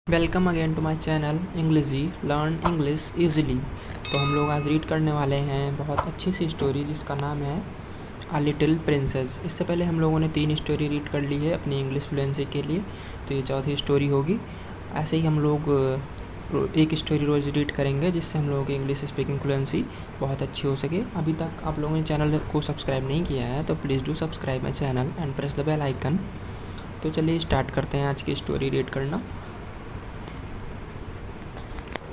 Welcome again to my channel Englishy learn English easily. तो हम लोग आज रीड करने वाले हैं बहुत अच्छी सी स्टोरी जिसका नाम है अ लिटिल प्रिंसेस। इससे पहले हम लोगों ने 3 स्टोरी रीड कर ली है अपनी इंग्लिश फ्लुएंसी के लिए, तो ये चौथी स्टोरी होगी। ऐसे ही हम लोग एक स्टोरी रोज़ रीड करेंगे जिससे हम लोगों की इंग्लिश स्पीकिंग फ्लुएंसी बहुत अच्छी हो सके। अभी तक आप लोगों ने चैनल को सब्सक्राइब नहीं किया है तो please do subscribe my channel and press the bell icon. तो चलिए स्टार्ट करते हैं आज की स्टोरी रीड करना।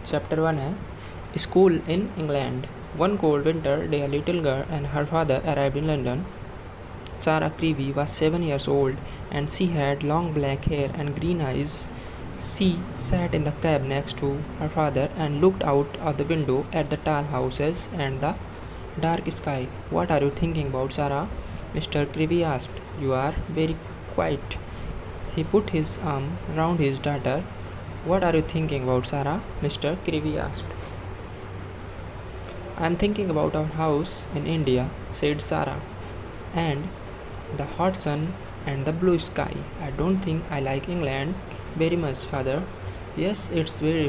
चैप्टर 1 है school in England. One cold winter day, a little girl and her father arrived in London. Sarah Creevy was 7 years old and she had long black hair and green eyes. She sat in the cab next to her father and looked out of the window at the tall houses and the dark sky. "What are you thinking about, Sarah?" Mr. Creevy asked. "You are very quiet." He put his arm round his daughter. "What are you thinking about, Sarah?" Mr. Creevy asked. "I am thinking about our house in India," said Sarah, "and the hot sun and the blue sky. I don't think I like England very much, father." "Yes, it's very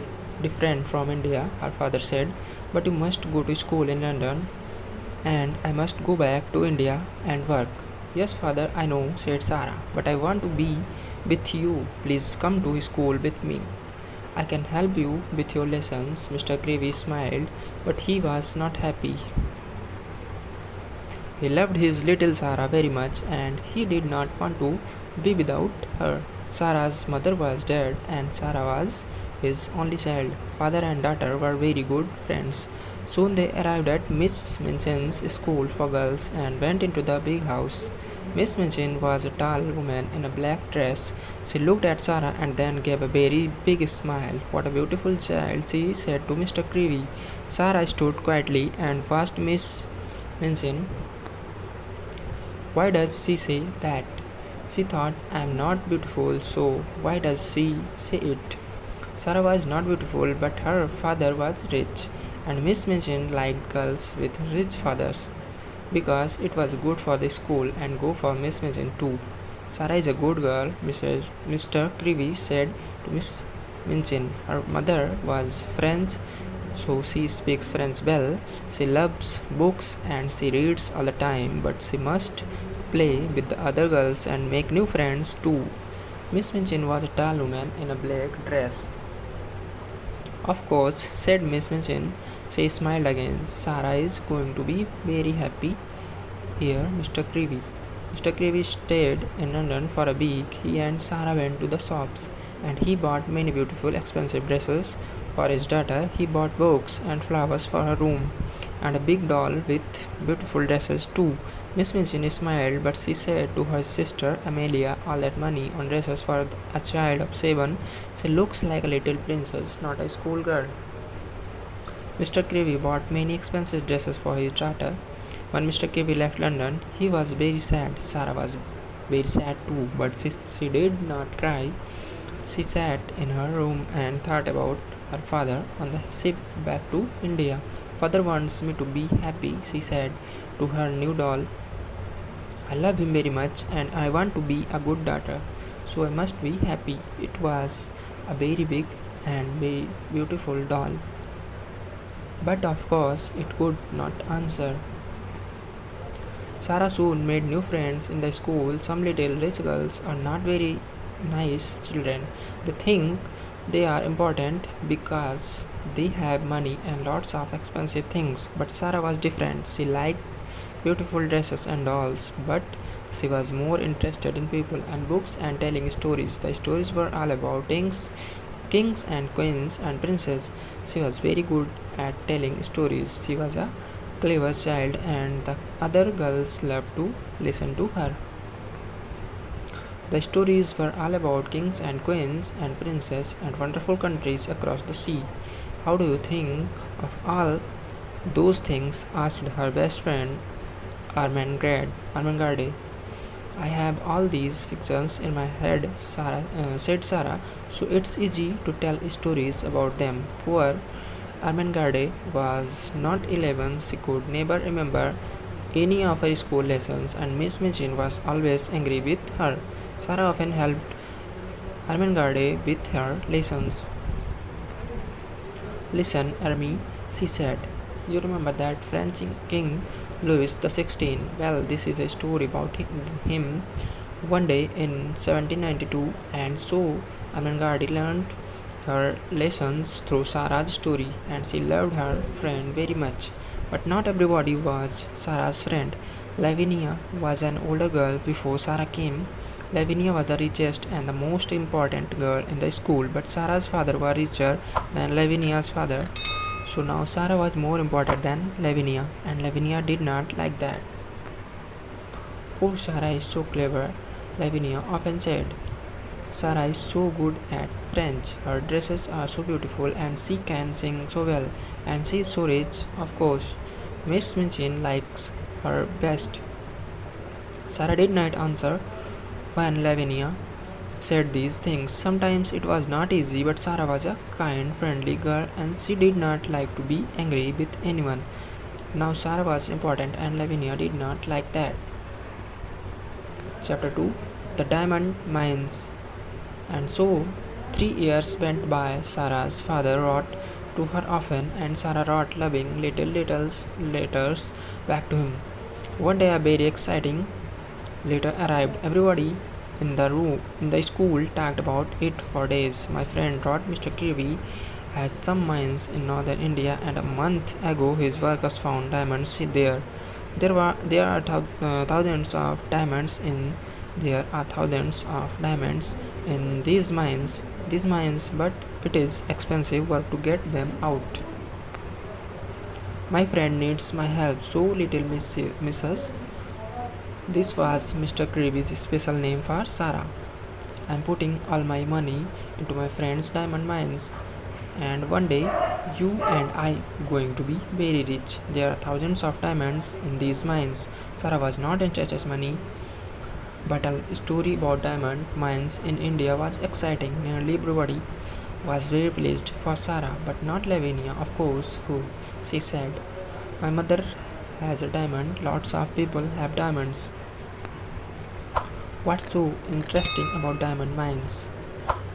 different from India," her father said, "but you must go to school in London, and I must go back to India and work." "Yes, father, I know," said Sarah, "but I want to be with you. Please come to school with me. "I can help you with your lessons." Mr. Creevy smiled, but he was not happy. He loved his little Sarah very much, and he did not want to be without her. Sarah's mother was dead, and Sarah was his only child. Father and daughter were very good friends. Soon they arrived at Miss Minchin's school for girls and went into the big house. Miss Minchin was a tall woman in a black dress. She looked at Sarah and then gave a very big smile. "What a beautiful child," she said to Mr. Creevy. Sarah stood quietly and watched Miss Minchin. "Why does she say that?" She thought. "I am not beautiful, so why does she say it?" Sarah was not beautiful, but her father was rich, and Miss Minchin liked girls with rich fathers because it was good for the school and good for Miss Minchin too. "Sarah is a good girl," Mr. Creevy said to Miss Minchin. "Her mother was French, so she speaks French well. She loves books and she reads all the time, but she must play with the other girls and make new friends too." Miss Minchin was a tall woman in a black dress. "Of course," said Miss Minchin. She smiled again. "Sarah is going to be very happy here, Mr. Creevy." Mr. Creevy stayed in London for a week. He and Sarah went to the shops, and he bought many beautiful, expensive dresses for his daughter. He bought books and flowers for her room, and a big doll with beautiful dresses too. Miss Minchin smiled, but she said to her sister Amelia, "All that money on dresses for a child of 7. She looks like a little princess, not a schoolgirl." Mr. Creevy bought many expensive dresses for his daughter. When Mr. Creevy left London, he was very sad. Sarah was very sad too, but she did not cry. She sat in her room and thought about her father on the ship back to India. "Father wants me to be happy," she said to her new doll. "I love him very much and I want to be a good daughter, so I must be happy." It was a very big and very beautiful doll, but of course it could not answer. Sarah soon made new friends in the school. Some little rich girls are not very nice children. They think they are important because they have money and lots of expensive things. But Sarah was different. She liked beautiful dresses and dolls, but she was more interested in people and books and telling stories. The stories were all about kings and queens and princes. She was very good at telling stories. She was a clever child, and the other girls loved to listen to her. The stories were all about kings and queens and princes and wonderful countries across the sea. "How do you think of all those things?" asked her best friend Armengarde. "I have all these fictions in my head," said Sarah, "so it's easy to tell stories about them." Poor Armengarde was not 11. She could never remember any of her school lessons, and Miss Minchin was always angry with her. Sarah often helped Ermengarde with her lessons. Listen, Ermi, she said. You remember that French King Louis XVI? Well, this is a story about him one day in 1792, and so Ermengarde learned her lessons through Sarah's story, and she loved her friend very much. But not everybody was Sarah's friend. Lavinia was an older girl before Sarah came. Lavinia was the richest and the most important girl in the school, but Sarah's father was richer than Lavinia's father. So now Sarah was more important than Lavinia, and Lavinia did not like that. Oh, Sarah is so clever, Lavinia often said. Sarah is so good at French. Her dresses are so beautiful and she can sing so well. And she is so rich, of course. Miss Minchin likes her best. Sarah did not answer when Lavinia said these things. Sometimes it was not easy, but Sarah was a kind, friendly girl and she did not like to be angry with anyone. Now Sarah was important and Lavinia did not like that. Chapter 2, The Diamond Mines. And so 3 years went by. Sarah's father wrote to her often, and Sarah wrote loving little letters back to him. One day a very exciting letter arrived. Everybody in the school talked about it for days. My friend wrote, Mr. Kirby has some mines in northern India, and a month ago his workers found diamonds there. There are thousands of diamonds in there are thousands of diamonds in these mines, but it is expensive work to get them out. My friend needs my help, so little Mrs. This was Mr. Kirby's special name for Sarah. I'm putting all my money into my friend's diamond mines, and one day you and I going to be very rich. There are thousands of diamonds in these mines. Sarah was not interested in money, but a story about diamond mines in India was exciting. Nearly everybody was very pleased for Sarah, but not Lavinia, of course. Who? She said. My mother has a diamond. Lots of people have diamonds. What's so interesting about diamond mines?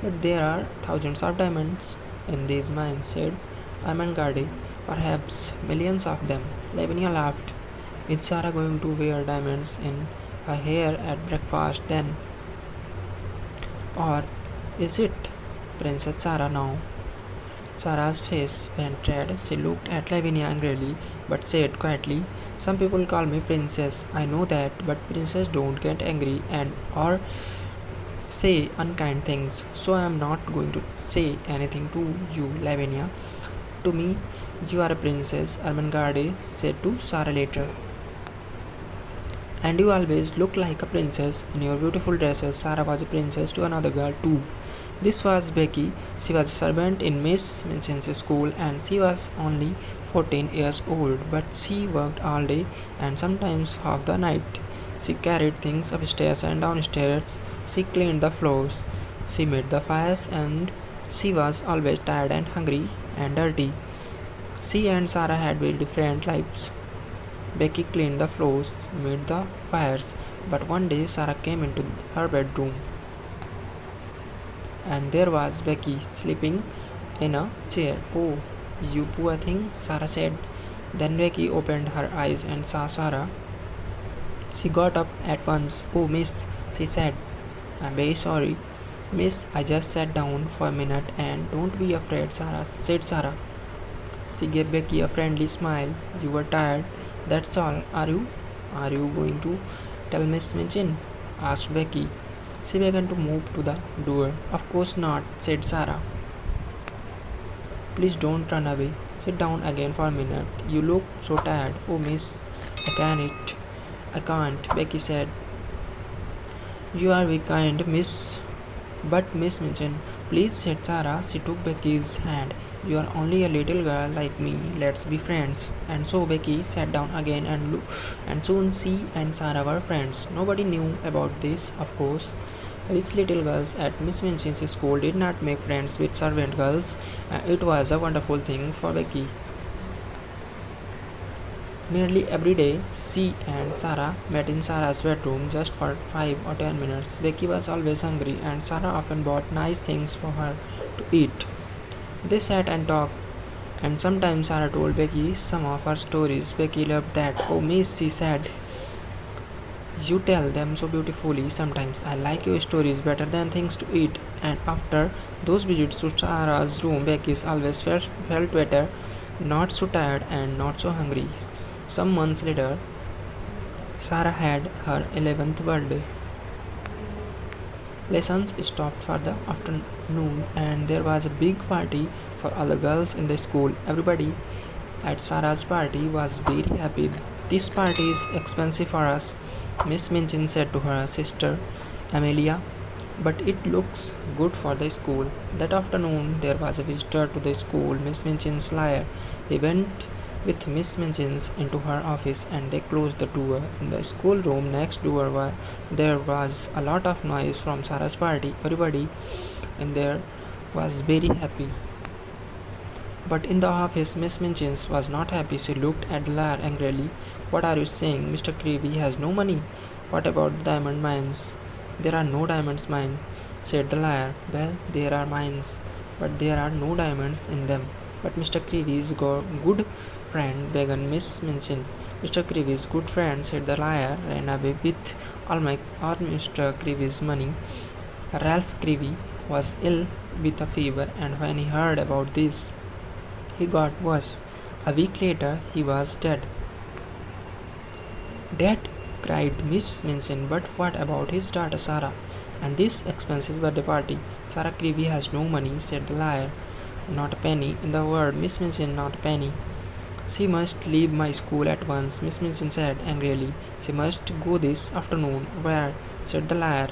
But there are thousands of diamonds in these mines, said Ermengarde. Perhaps millions of them. Lavinia laughed. Is Sarah going to wear diamonds in her hair at breakfast then? Or is it Princess Sarah now? Sarah's face went red. She looked at Lavinia angrily, but said quietly, Some people call me princess. I know that, but princes don't get angry and or say unkind things. So I am not going to say anything to you, Lavinia. To me, you are a princess, Ermengarde said to Sarah later. And you always look like a princess in your beautiful dresses. Sarah was a princess to another girl too. This was Becky. She was a servant in Miss Minchin's school and she was only 14 years old, but she worked all day and sometimes half the night. She carried things upstairs and downstairs. She cleaned the floors. She made the fires and she was always tired and hungry and dirty. She and Sarah had very different lives. Becky cleaned the floors, made the fires, but one day Sarah came into her bedroom and there was Becky sleeping in a chair. Oh, you poor thing, Sarah said. Then Becky opened her eyes and saw Sarah. She got up at once. Oh, miss, she said. I'm very sorry. Miss, I just sat down for a minute and don't be afraid, Sarah, said Sarah. She gave Becky a friendly smile. You were tired, that's all, are you? Are you going to tell Miss Minchin? Asked Becky. She began to move to the door. Of course not, said Sarah. Please don't run away. Sit down again for a minute. You look so tired. Oh, miss, I can't, Becky said. You are very kind, miss. But Miss Minchin, please, said Sarah. She took Becky's hand. You are only a little girl like me. Let's be friends. And so Becky sat down again and soon she and Sarah were friends. Nobody knew about this, of course. Rich little girls at Miss Minchin's school did not make friends with servant girls. It was a wonderful thing for Becky. Nearly every day, she and Sarah met in Sarah's bedroom just for 5 or 10 minutes. Becky was always hungry, and Sarah often bought nice things for her to eat. They sat and talked, and sometimes Sarah told Becky some of her stories. Becky loved that. Oh, miss, she said, you tell them so beautifully. Sometimes I like your stories better than things to eat. And after those visits to Sarah's room, Becky always felt better, not so tired and not so hungry. Some months later, Sarah had her 11th birthday. Lessons stopped for the afternoon, and there was a big party for all the girls in the school. Everybody at Sarah's party was very happy. This party is expensive for us, Miss Minchin said to her sister Amelia, but it looks good for the school. That afternoon there was a visitor to the school, Miss Minchin's liar. He went with Miss Minchin's into her office and they closed the door. In the schoolroom next door there was a lot of noise from Sarah's party. Everybody in there was very happy. But in the office, Miss Minchin was not happy. She looked at the liar angrily. What are you saying? Mr. Creevy has no money. What about diamond mines? There are no diamonds mine, said the liar. Well, there are mines, but there are no diamonds in them. But Mr. Creevy's good friend began Miss Minchin. Mr. Creevy's good friend, said the liar, ran away with all Mr. Creevy's money. Ralph Creevy was ill with a fever, and when he heard about this, he got worse. A week later, he was dead. Dead? Cried Miss Minchin. But what about his daughter Sarah? And this expensive birthday party? Sarah Creevy has no money, said the liar. Not a penny in the world, Miss Minchin, not a penny. She must leave my school at once, Miss Minchin said angrily. She must go this afternoon. Where? Said the liar.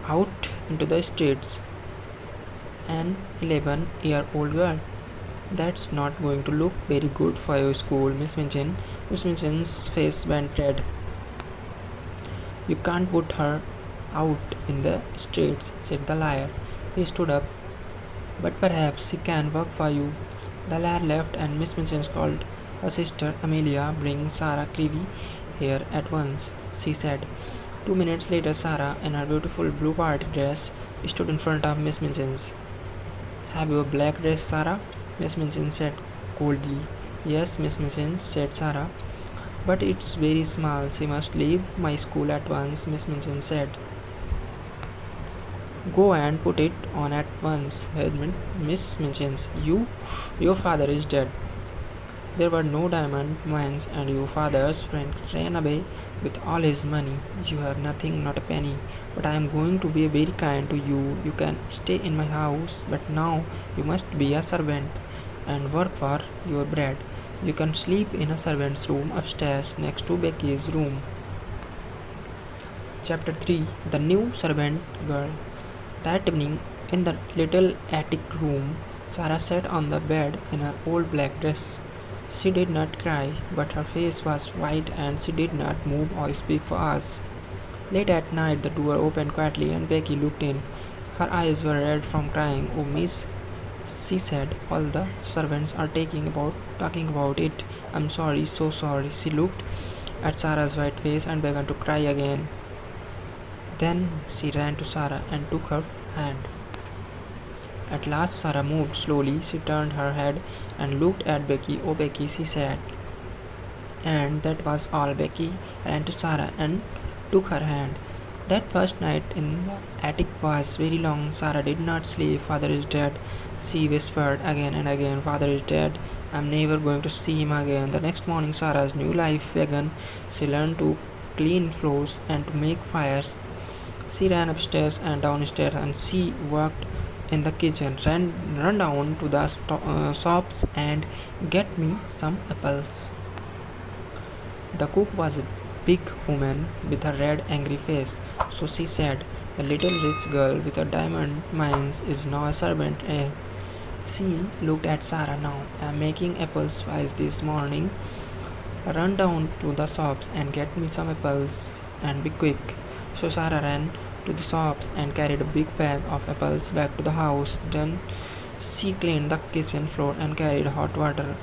Out into the streets. An 11-year-old girl. That's not going to look very good for your school, Miss Minchin. Miss Minchin's face went red. You can't put her out in the streets, said the liar. He stood up. But perhaps she can work for you. The liar left and Miss Minchin called her sister Amelia. Bring Sarah Creevy here at once, she said. 2 minutes later, Sarah, in her beautiful blue party dress, stood in front of Miss Minchin's. Have you a black dress, Sarah? Miss Minchin said coldly. Yes, Miss Minchin, said Sarah. But it's very small. She must leave my school at once, Miss Minchin said. Go and put it on at once, Miss Minchin. Your father is dead. There were no diamond mines and your father's friend ran away with all his money. You have nothing, not a penny. But I am going to be very kind to you. You can stay in my house, but now you must be a servant and work for your bread. You can sleep in a servant's room upstairs next to Becky's room. Chapter 3. The New Servant Girl. That evening, in the little attic room, Sarah sat on the bed in her old black dress. She did not cry, but her face was white and she did not move or speak for hours. Late at night, the door opened quietly and Becky looked in. Her eyes were red from crying. Oh, miss, she said, all the servants are talking about it. I'm sorry, so sorry. She looked at Sarah's white face and began to cry again. Then she ran to Sarah and took her hand. At last Sarah moved slowly. She turned her head and looked at Becky. Oh, Becky, she said. And that was all. Becky ran to Sarah and took her hand. That first night in the attic was very long. Sarah did not sleep. Father is dead, she whispered again and again. Father is dead. I'm never going to see him again. The next morning Sarah's new life began. She learned to clean floors and to make fires. She ran upstairs and downstairs and she worked in the kitchen. Run down to the shops and get me some apples. The cook was a big woman with a red angry face. So she said, the little rich girl with a diamond mines is now a servant, eh? She looked at Sarah. Now I'm making apple pies this morning. Run down to the shops and get me some apples and be quick. So Sarah ran to the shops and carried a big bag of apples back to the house. Then she cleaned the kitchen floor and carried hot water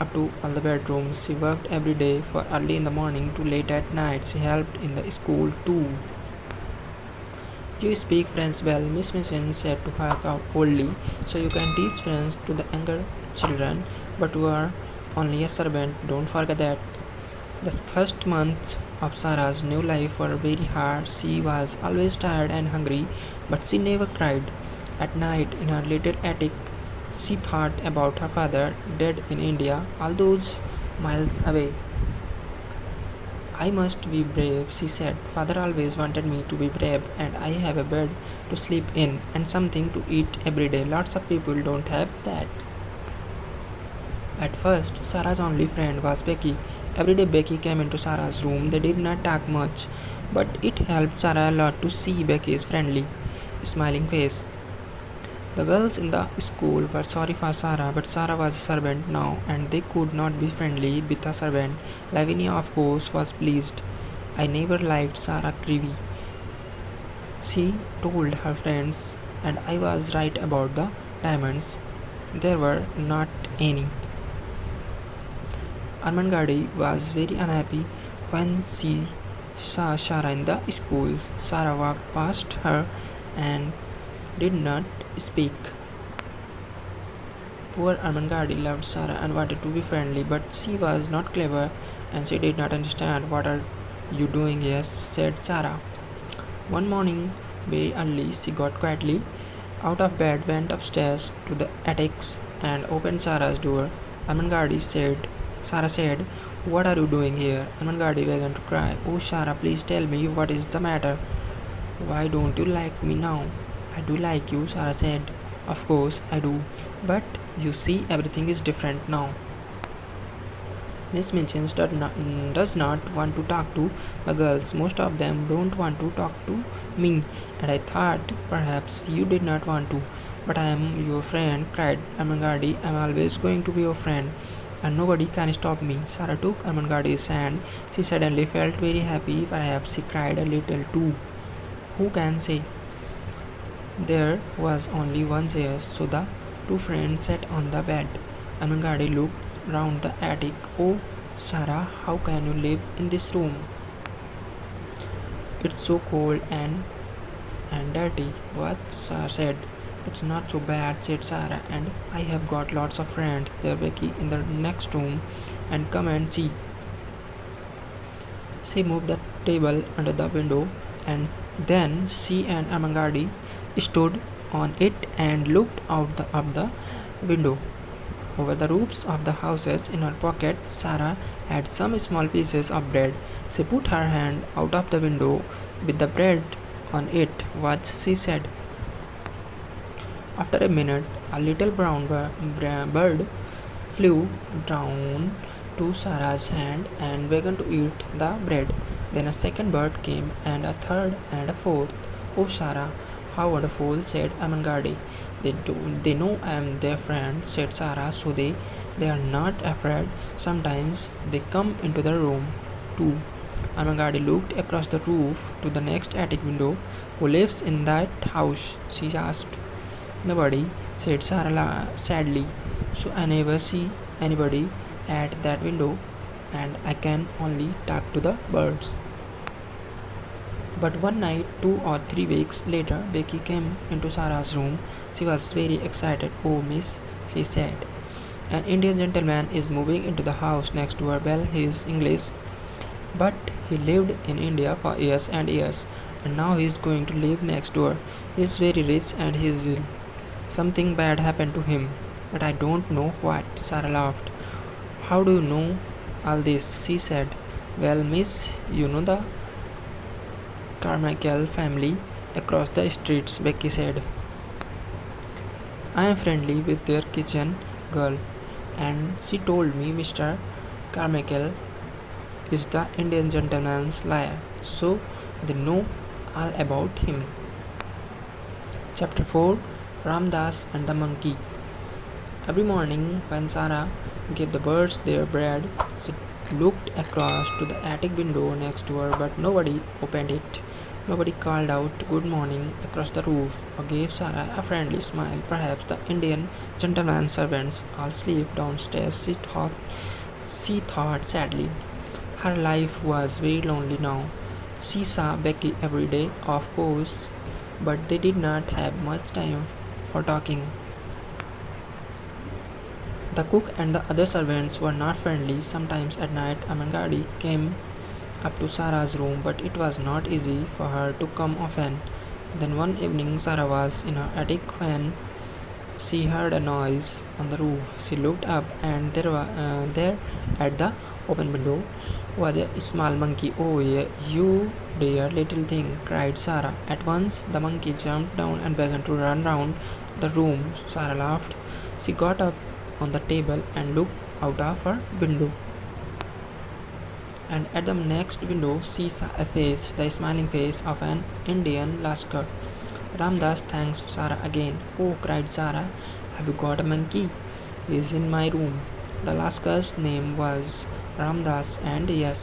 up to all the bedrooms. She worked every day from early in the morning to late at night. She helped in the school too. You speak French well, Miss Mason said to her coldly, so you can teach French to the younger children, but you are only a servant, don't forget that. The first months of Sarah's new life were very hard. She was always tired and hungry, but she never cried. At night, in her little attic, she thought about her father, dead in India, all those miles away. I must be brave, she said. Father always wanted me to be brave, and I have a bed to sleep in and something to eat every day. Lots of people don't have that. At first, Sarah's only friend was Becky. Every day Becky came into Sarah's room. They did not talk much, but it helped Sarah a lot to see Becky's friendly, smiling face. The girls in the school were sorry for Sarah, but Sarah was a servant now, and they could not be friendly with a servant. Lavinia, of course, was pleased. I never liked Sarah Creevy, she told her friends, and I was right about the diamonds. There were not any. Armangadi was very unhappy when she saw Sarah in the school. Sarah walked past her and did not speak. Poor Armangadi loved Sarah and wanted to be friendly, but she was not clever and she did not understand. What are you doing here? Said Sarah. One morning, very early, she got quietly out of bed, went upstairs to the attics, and opened Sarah's door. Sarah said, what are you doing here? Armangadi began to cry. Oh, Sarah, please tell me what is the matter. Why don't you like me now? I do like you, Sarah said. Of course I do, but you see, everything is different now. Miss Minchin does not want to talk to the girls. Most of them don't want to talk to me, and I thought perhaps you did not want to. But I am your friend, cried Armangadi. I am always going to be your friend, and nobody can stop me. Sarah took Armangadi's hand. She suddenly felt very happy. Perhaps she cried a little too. Who can say? There was only one chair, so the two friends sat on the bed. Armangadi looked round the attic. Oh, Sarah, how can you live in this room? It's so cold and dirty. What? Sarah said. It's not so bad, said Sarah, and I have got lots of friends. There, Becky in the next room, and come and see. She moved the table under the window, and then she and Armangadi stood on it and looked out of the window. Over the roofs of the houses in her pocket, Sarah had some small pieces of bread. She put her hand out of the window with the bread on it. What? She said. After a minute, a little brown bird flew down to Sarah's hand and began to eat the bread. Then a second bird came, and a third, and a fourth. Oh, Sarah, how wonderful, said Armangadi. They know I am their friend, said Sarah, so they are not afraid. Sometimes they come into the room too. Armangadi looked across the roof to the next attic window. Who lives in that house? She asked. Nobody, said Sarah sadly. So I never see anybody at that window, and I can only talk to the birds. But one night, 2 or 3 weeks later, Becky came into Sarah's room. She was very excited. Oh, miss, she said. An Indian gentleman is moving into the house next door. Well, he is English, but he lived in India for years and years, and now he is going to live next door. He is very rich and he is ill. Something bad happened to him, but I don't know what. Sarah laughed. How do you know all this? She said. Well, miss, you know the Carmichael family across the streets, Becky said. I am friendly with their kitchen girl, and she told me Mr. Carmichael is the Indian gentleman's liar, so they know all about him. Chapter 4, Ramdas and the Monkey. Every morning when Sarah gave the birds their bread, she looked across to the attic window next to her, but nobody opened it. Nobody called out "Good morning" across the roof or gave Sarah a friendly smile. Perhaps the Indian gentleman servants all sleep downstairs, she thought sadly. Her life was very lonely now. She saw Becky every day, of course, but they did not have much time for talking. The cook and the other servants were not friendly. Sometimes at night, Amangadi came up to Sarah's room, but it was not easy for her to come often. Then one evening, Sarah was in her attic when she heard a noise on the roof. She looked up, and there at the open window was a small monkey. "Oh, yeah, you dear little thing!" cried Sarah. At once, the monkey jumped down and began to run round the room. Sarah laughed. She got up on the table and looked out of her window. And at the next window she saw a face, the smiling face of an Indian Lascar. Ramdas thanked Sarah again. "Oh," cried Sarah, "have you got a monkey? He is in my room." The Lascar's name was Ramdas, and yes,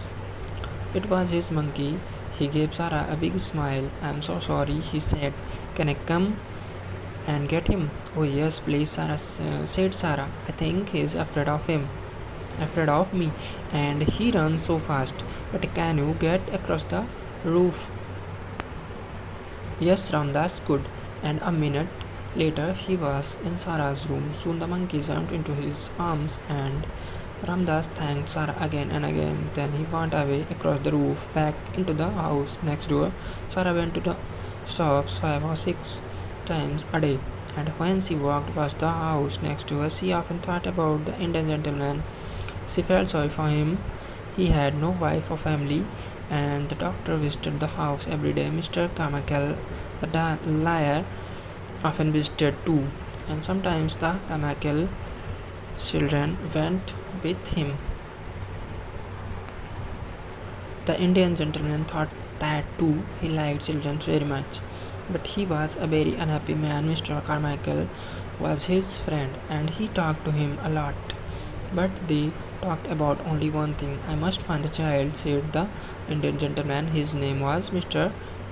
it was his monkey. He gave Sarah a big smile. "I'm so sorry," he said. "Can I come and get him?" "Oh yes, please," said Sarah. "I think he is afraid of me, and he runs so fast. But can you get across the roof?" "Yes," Ramdas could, and a minute later he was in Sarah's room. Soon the monkey jumped into his arms, and Ramdas thanked Sarah again and again. Then he went away across the roof back into the house next door. Sarah went to the shops 5 or 6 times a day, and when she walked past the house next door, she often thought about the Indian gentleman. She felt sorry for him. He had no wife or family, and the doctor visited the house every day. Mr. Carmichael, the liar, often visited too, and sometimes the Carmichael children went with him. The Indian gentleman thought that too. He liked children very much, but he was a very unhappy man. Mr. Carmichael was his friend, and he talked to him a lot. But they talked about only one thing. "I must find the child," said the Indian gentleman. His name was Mr.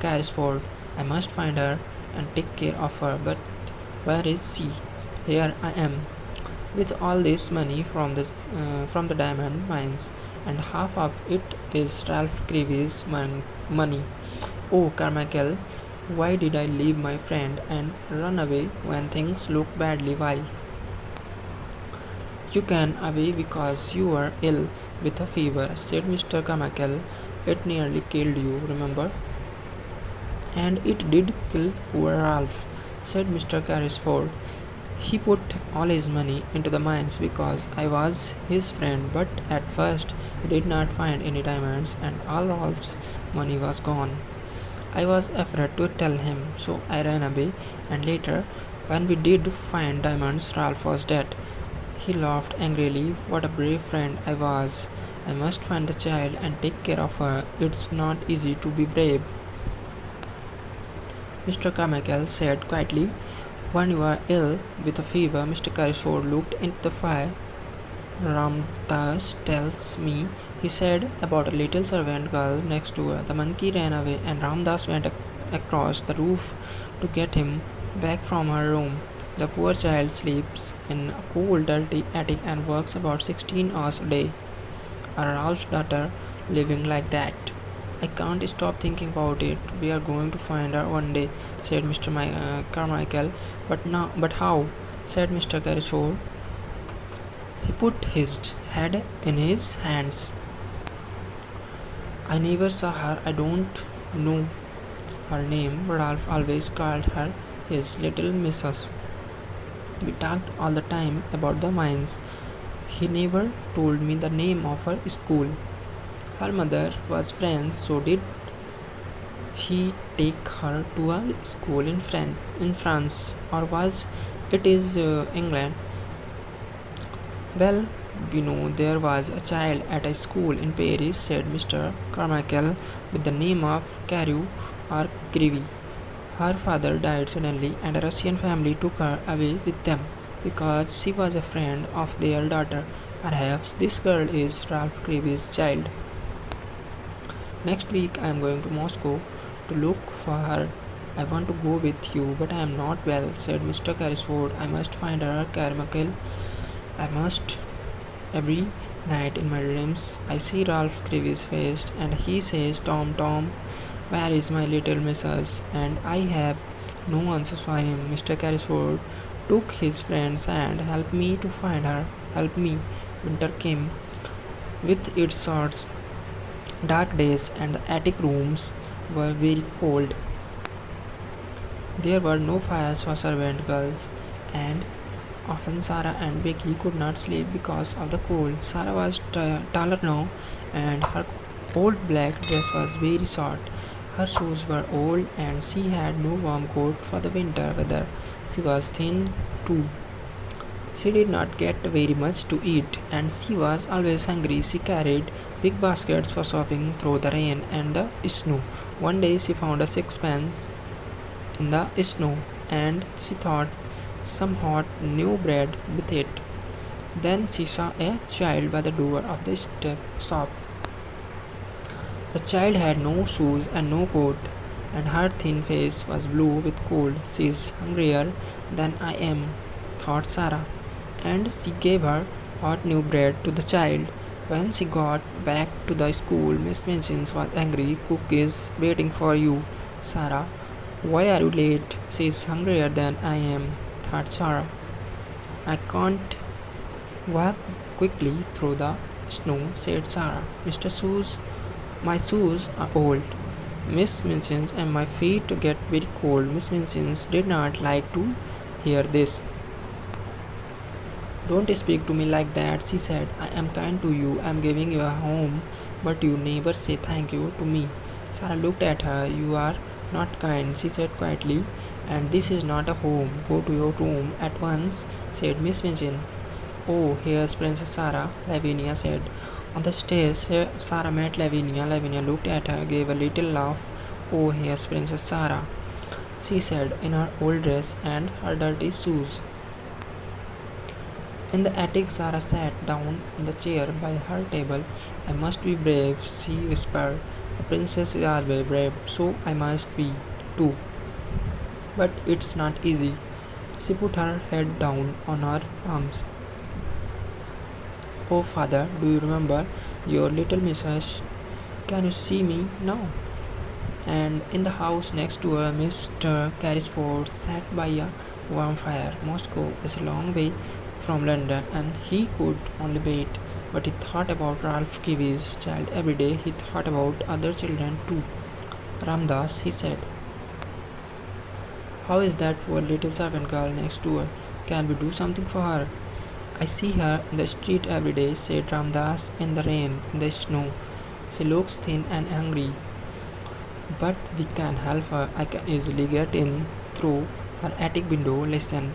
Carrisford. "I must find her and take care of her. But where is she? Here I am, with all this money from the diamond mines, and half of it is Ralph Creevy's money. Oh, Carmichael, why did I leave my friend and run away when things look badly? Why?" "You ran away because you were ill with a fever," said Mr. Carmichael. "It nearly killed you, remember?" "And it did kill poor Ralph," said Mr. Carrisford. "He put all his money into the mines because I was his friend, but at first he did not find any diamonds, and all Ralph's money was gone. I was afraid to tell him, so I ran away, and later, when we did find diamonds, Ralph was dead." He laughed angrily. "What a brave friend I was! I must find the child and take care of her. It's not easy to be brave." Mr. Carmichael said quietly, "When you were ill with a fever," Mr. Carrisford looked into the fire. "Ramdas tells me," he said, "about a little servant girl next door. The monkey ran away, and Ramdas went across the roof to get him back from her room. The poor child sleeps in a cool, dirty attic and works about 16 hours a day. A Ralph's daughter living like that. I can't stop thinking about it. We are going to find her one day," said Mr. Carmichael. But how?" said Mr. Carrisford. He put his head in his hands. "I never saw her. I don't know her name. Ralph always called her his little missus. We talked all the time about the mines. He never told me the name of her school. Her mother was French, so did he take her to a school in France, or was it is England?" "Well, there was a child at a school in Paris," said Mr. Carmichael, "with the name of Carew or Creevy. Her father died suddenly, and a Russian family took her away with them because she was a friend of their daughter. Perhaps this girl is Ralph Creevy's child. Next week I am going to Moscow to look for her. I want to go with you, but I am not well, said Mr. Carrisford. I must find her, Carmichael. I must. Every night in my dreams, I see Ralph Creevy's face, and he says, Tom, Tom, where is my little missus? And I have no answers for him. Mr. Carrisford took his friend's hand. Help me to find her. Help me. Winter came with its short, dark days, and the attic rooms were very cold. There were no fires for servant girls, and often Sarah and Becky could not sleep because of the cold. Sarah was taller now, and her old black dress was very short. Her shoes were old, and she had no warm coat for the winter weather. She was thin too. She did not get very much to eat, and she was always hungry. She carried big baskets for shopping through the rain and the snow. One day she found a sixpence in the snow, and she thought some hot new bread with it. Then she saw a child by the door of the shop. The child had no shoes and no coat, and her thin face was blue with cold. She is hungrier than I am, thought Sarah, and she gave her hot new bread to the child. When she got back to the school, Miss Minchin was angry. Cook is waiting for you, Sarah. Why are you late? She is hungrier than I am, thought Sarah. I can't walk quickly through the snow, said Sarah. My shoes are old, Miss Minchin, and my feet get very cold. Miss Minchin did not like to hear this. Don't speak to me like that, she said. I am kind to you. I am giving you a home, but you never say thank you to me. Sarah looked at her. You are not kind, she said quietly, and this is not a home. Go to your room at once, said Miss Minchin. Oh, here's Princess Sarah, Lavinia said. On the stairs, Sarah met Lavinia. Lavinia looked at her, gave a little laugh. Oh, here's Princess Sarah, she said, in her old dress and her dirty shoes. In the attic, Sarah sat down in the chair by her table. I must be brave, she whispered. A princess is always brave, so I must be too. But it's not easy. She put her head down on her arms. Oh, father, do you remember your little missus? Can you see me now? And in the house next to her, Mr. Carrisford sat by a warm fire. Moscow is a long way from London, and he could only wait. But he thought about Ralph Kiwi's child every day. He thought about other children too. Ramdas, he said. How is that poor little servant girl next to her? Can we do something for her? I see her in the street every day, said Ramdas, in the rain, in the snow. She looks thin and hungry. But we can help her. I can easily get in through her attic window. Listen.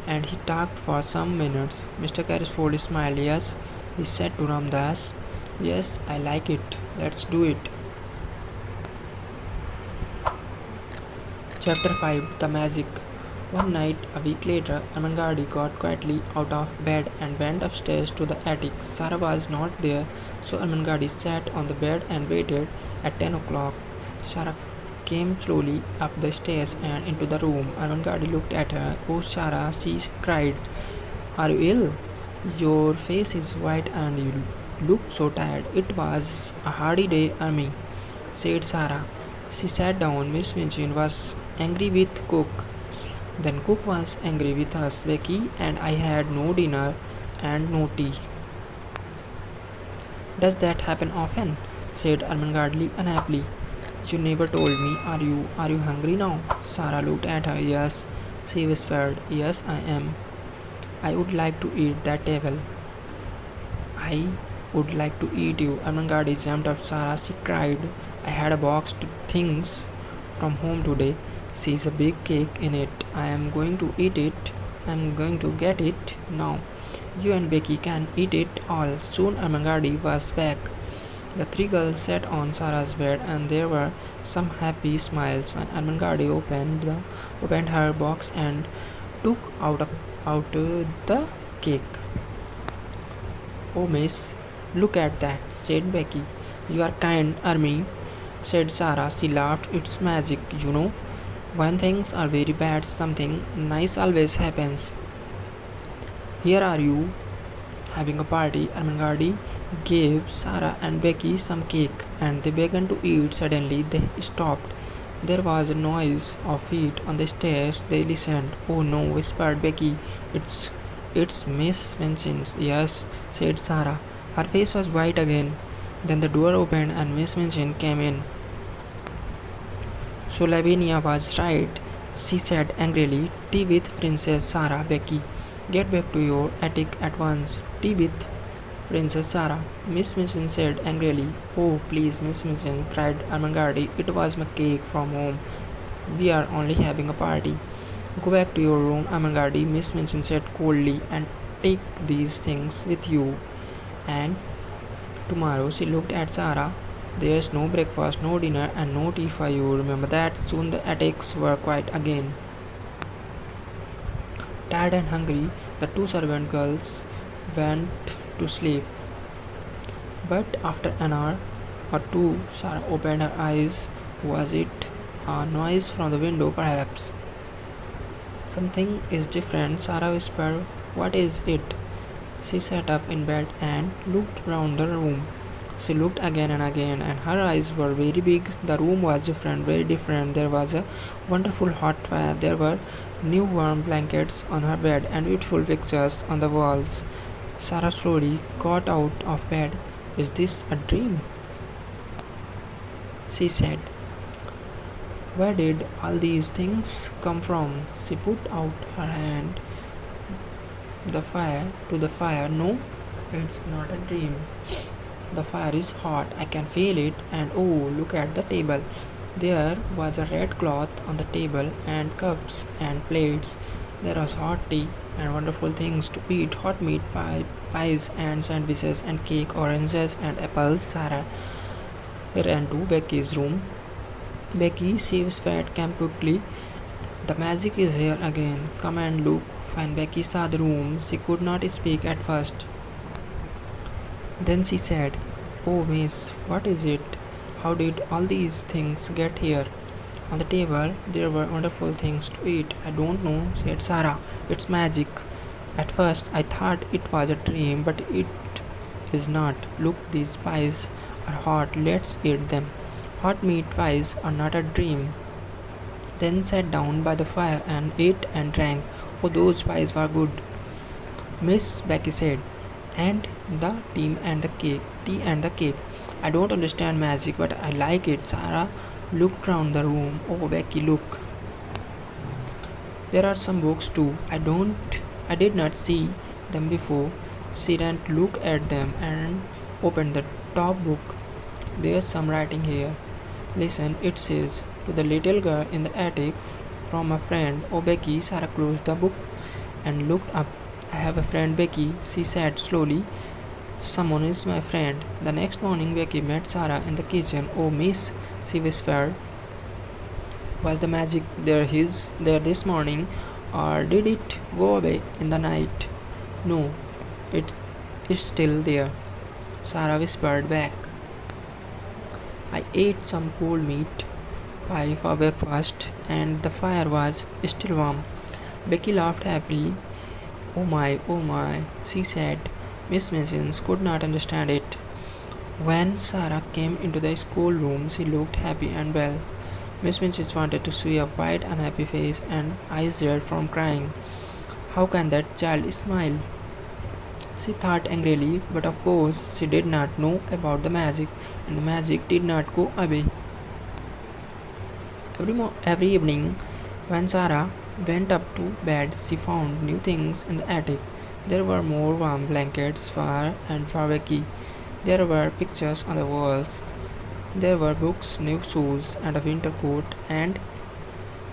And he talked for some minutes. Mr. Carrisford smiled. Yes, he said to Ramdas. Yes, I like it. Let's do it. Chapter 5 The Magic. One night, a week later, Ermengarde got quietly out of bed and went upstairs to the attic. Sarah was not there, so Ermengarde sat on the bed and waited. At 10 o'clock, Sarah came slowly up the stairs and into the room. Ermengarde looked at her. Oh, Sarah, she cried. Are you ill? Your face is white and you look so tired. It was a hardy day, Ermi, said Sarah. She sat down. Miss Minchin was angry with Cook. Then Cook was angry with us, Becky, and I had no dinner and no tea. Does that happen often? Said Ermengarde unhappily. You never told me. Are you hungry now? Sarah looked at her. Yes, she whispered. Yes, I am. I would like to eat that table. I would like to eat you. Ermengarde jumped up. Sarah, she cried. I had a box of things from home today. Sees a big cake in it. I am going to eat it. I am going to get it now. You and Becky can eat it all. Soon Ermengarde was back. The three girls sat on Sarah's bed, and there were some happy smiles when Ermengarde opened her box and took out the cake. Oh, miss, look at that, said Becky. You are kind, Ermi. said Sarah. She laughed. It's magic, you know. When things are very bad, something nice always happens. Here are you having a party. Armangadi gave Sarah and Becky some cake and they began to eat. Suddenly they stopped. There was a noise of feet on the stairs. They listened. Oh no, whispered Becky. It's it's Miss Minchin. Yes, said Sarah. Her face was white again. Then the door opened and Miss Minchin came in. So Lavinia was right, she said angrily. Tea with Princess Sarah. Becky, get back to your attic at once. Tea with Princess Sarah, Miss Minchin said angrily. Oh, please, Miss Minchin, cried Armangadi. It was my cake from home. We are only having a party. Go back to your room, Armangadi, Miss Minchin said coldly, and take these things with you. And tomorrow she looked at Sarah. There's no breakfast, no dinner, and no tea for you. Remember that? Soon the attics were quiet again. Tired and hungry, the two servant girls went to sleep. But after an hour or two, Sarah opened her eyes. Was it a noise from the window, perhaps? Something is different, Sarah whispered. What is it? She sat up in bed and looked round the room. She looked again and again, and her eyes were very big. The room was different, very different. There was a wonderful hot fire. There were new warm blankets on her bed and beautiful pictures on the walls. Sarah slowly got out of bed. Is this a dream? She said. Where did all these things come from? She put out her hand to the fire. No, it's not a dream. The fire is hot. I can feel it. And oh, look at the table. There was a red cloth on the table and cups and plates. There was hot tea and wonderful things to eat. Hot meat pies and sandwiches and cake, oranges and apples. Sarah ran to Becky's room. Becky, she whispered, came quickly. The magic is here again. Come and look. When Becky saw the room, she could not speak at first. Then she said, Oh, miss, what is it? How did all these things get here? On the table, there were wonderful things to eat. I don't know, said Sarah. It's magic. At first, I thought it was a dream, but it is not. Look, these pies are hot. Let's eat them. Hot meat pies are not a dream. Then sat down by the fire and ate and drank. Oh, those pies were good, Miss Becky said. And the tea and the cake. I don't understand magic, but I like it. Sarah looked round the room. Oh, Becky, look. There are some books too. I did not see them before. She ran to look at them and opened the top book. There's some writing here. Listen, it says, to the little girl in the attic from a friend. Oh, Becky, Sarah closed the book and looked up. I have a friend, Becky, she said slowly. Someone is my friend. The next morning, Becky met Sarah in the kitchen. Oh, miss, she whispered. Was the magic there this morning, or did it go away in the night? No, it is still there, Sarah whispered back. I ate some cold meat pie for breakfast, and the fire was still warm. Becky laughed happily. Oh my, she said. Miss Minchin could not understand it. When Sarah came into the schoolroom, she looked happy and well. Miss Minchin wanted to see a white, unhappy face and eyes red from crying. How can that child smile? She thought angrily, but of course she did not know about the magic, and the magic did not go away. Every evening, when Sarah went up to bed, she found new things in the attic. There were more warm blankets for her and for Becky. There were pictures on the walls. There were books, new shoes, and a winter coat, and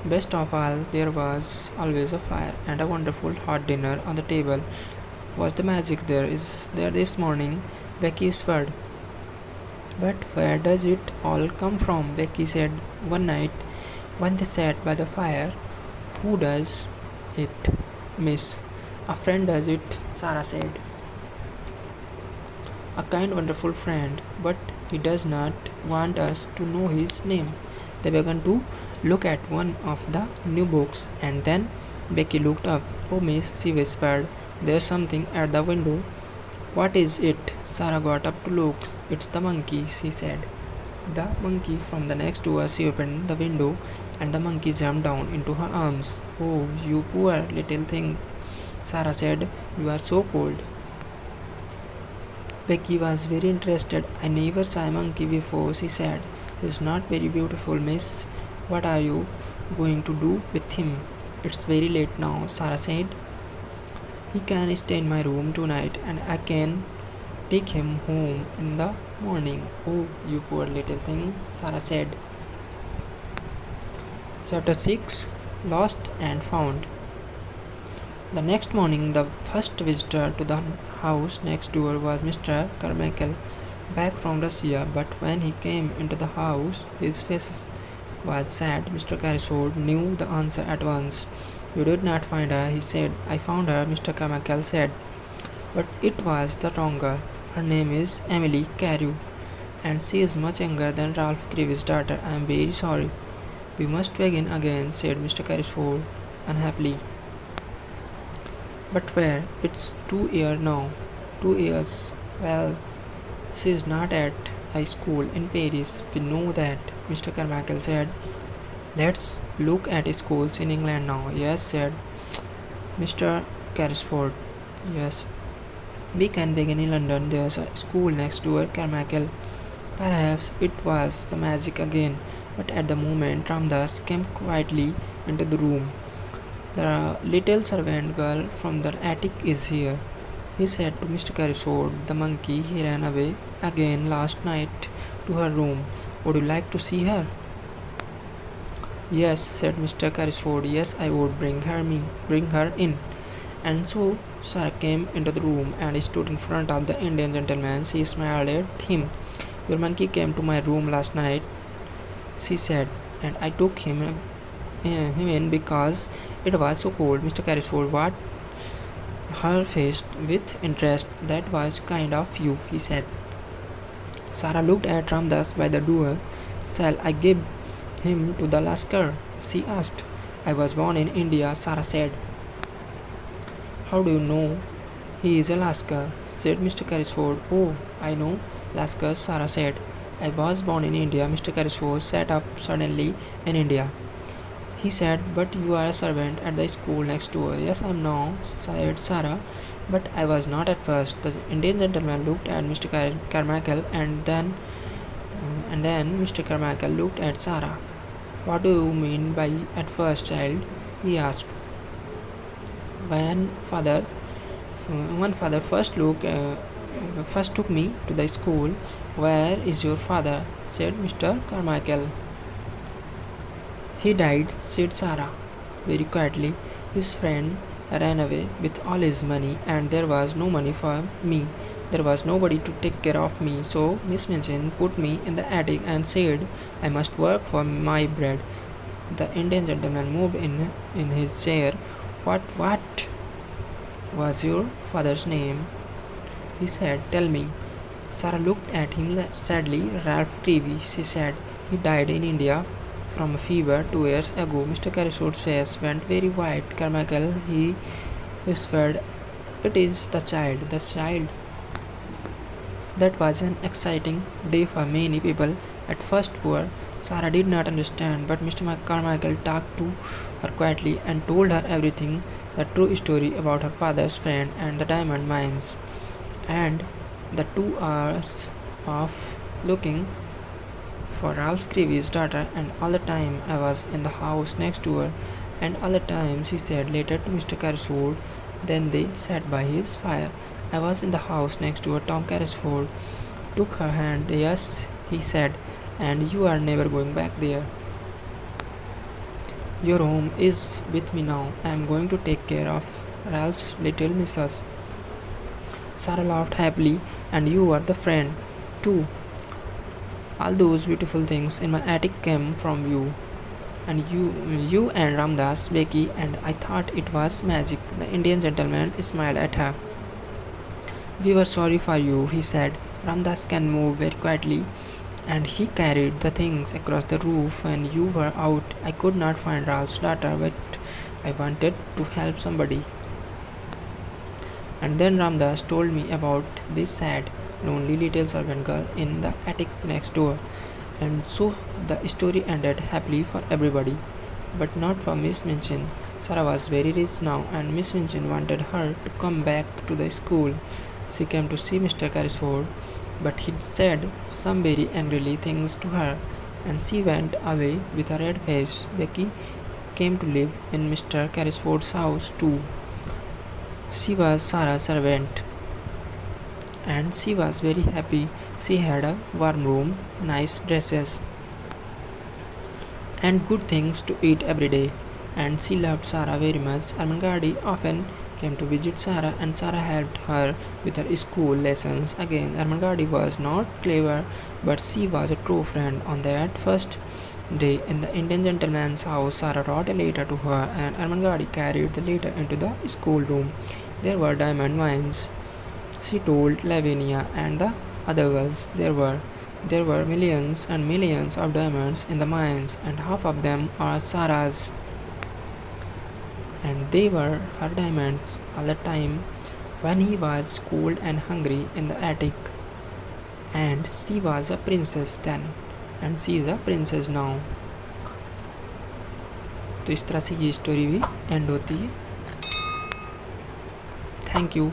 best of all, there was always a fire and a wonderful hot dinner on the table. Was the magic there? Is there this morning? Becky whispered. But where does it all come from? Becky said one night when they sat by the fire. Who does it, miss? A friend does it, Sarah said. A kind, wonderful friend. But He does not want us to know his name. They began to look at one of the new books, and then Becky looked up. Oh, miss, she whispered, there's something at the window. What is it? Sarah got up to look. It's the monkey, she said. The monkey from the next door. She opened the window, and the monkey jumped down into her arms. Oh, you poor little thing, Sarah said. You are so cold. Becky was very interested. I never saw a monkey before, she said. He's not very beautiful, miss. What are you going to do with him? It's very late now, Sarah said. He can stay in my room tonight, and I can take him home in the morning. Oh, you poor little thing, Sarah said. Chapter 6, Lost and Found. The next morning, the first visitor to the house next door was Mr. Carmichael, back from Russia, but when he came into the house, his face was sad. Mr. Carrisford knew the answer at once. You did not find her, he said. I found her, Mr. Carmichael said. But it was the wrong girl. Her name is Emily Carew, and she is much younger than Ralph Creevy's daughter. I am very sorry. We must begin again, said Mr. Carrisford unhappily. But where? It's 2 years now. 2 years. Well, she is not at high school in Paris. We know that, Mr. Carmichael said. Let's look at schools in England now. Yes, said Mr. Carrisford. Yes. We can begin in London. There's a school next door, Carmichael. Perhaps it was the magic again. But at the moment, Ramdas came quietly into the room. The little servant girl from the attic is here, he said to Mr. Carrisford. The monkey, he ran away again last night to her room. Would you like to see her? Yes, said Mr. Carrisford. Yes, I would. Bring her in. And so Sarah came into the room and stood in front of the Indian gentleman. She smiled at him. Your monkey came to my room last night, she said, and I took him in because it was so cold. Mr. Carrisford watched her face with interest. That was kind of you, he said. Sarah looked at Ramdas by the door. Shall I give him to the Lascar? She asked. I was born in India, Sarah said. How do you know he is a Lascar? Said Mr. Carrisford. Oh, I know Lascars, Sarah said. I was born in India. Mr. Carrisford sat up suddenly. In India, he said. But you are a servant at the school next door. Yes, I am now, said Sarah. But I was not at first. The Indian gentleman looked at Mr. Carmichael, and then Mr. Carmichael looked at Sarah. What do you mean by at first, child? He asked. When father first took me to the school. Where is your father? Said Mr. Carmichael. He died, said Sarah very quietly. His friend ran away with all his money, and there was no money for me. There was nobody to take care of me, so Miss Minchin put me in the attic and said I must work for my bread. The Indian gentleman moved in his chair. What was your father's name? He said. Tell me. Sarah looked at him sadly. Ralph Creevy, she said. He died in India from a fever 2 years ago. Mr. Carrisford's face went very white. Carmichael, he whispered, it is the child. The child. That was an exciting day for many people. At first, poor Sarah did not understand, but Mr. Carmichael talked to her quietly and told her everything, the true story about her father's friend and the diamond mines, and the 2 hours of looking for Ralph Creevy's daughter, and all the time I was in the house next door, and all the time, she said later to Mr. Carrisford. Then they sat by his fire. I was in the house next door. Tom Carrisford took her hand. Yes, he said, and you are never going back there. Your home is with me now. I am going to take care of Ralph's little missus. Sarah laughed happily. And you are the friend, too. All those beautiful things in my attic came from you. And you and Ramdas, Becky, and I thought it was magic. The Indian gentleman smiled at her. We were sorry for you, he said. Ramdas can move very quietly, and he carried the things across the roof when you were out. I could not find Ralph's daughter, but I wanted to help somebody. And then Ramdas told me about this sad, lonely little servant girl in the attic next door. And so the story ended happily for everybody, but not for Miss Minchin. Sarah was very rich now, and Miss Minchin wanted her to come back to the school. She came to see Mr. Carrisford, but he said some very angrily things to her, and she went away with a red face. Becky came to live in Mr. Carrisford's house too. She was Sarah's servant, and she was very happy. She had a warm room, nice dresses, and good things to eat every day. And she loved Sarah very much. Armangadi often came to visit Sarah, and Sarah helped her with her school lessons. Again, Armangadi was not clever, but she was a true friend. On that first day in the Indian gentleman's house, Sarah wrote a letter to her, and Armangadi carried the letter into the schoolroom. There were diamond mines, she told Lavinia and the other girls. There were millions and millions of diamonds in the mines, and half of them are Sarah's. And they were her diamonds all the time when he was cold and hungry in the attic. And she was a princess then, and she is a princess now. तो इस तरह से ये story भी and होती है. Thank you.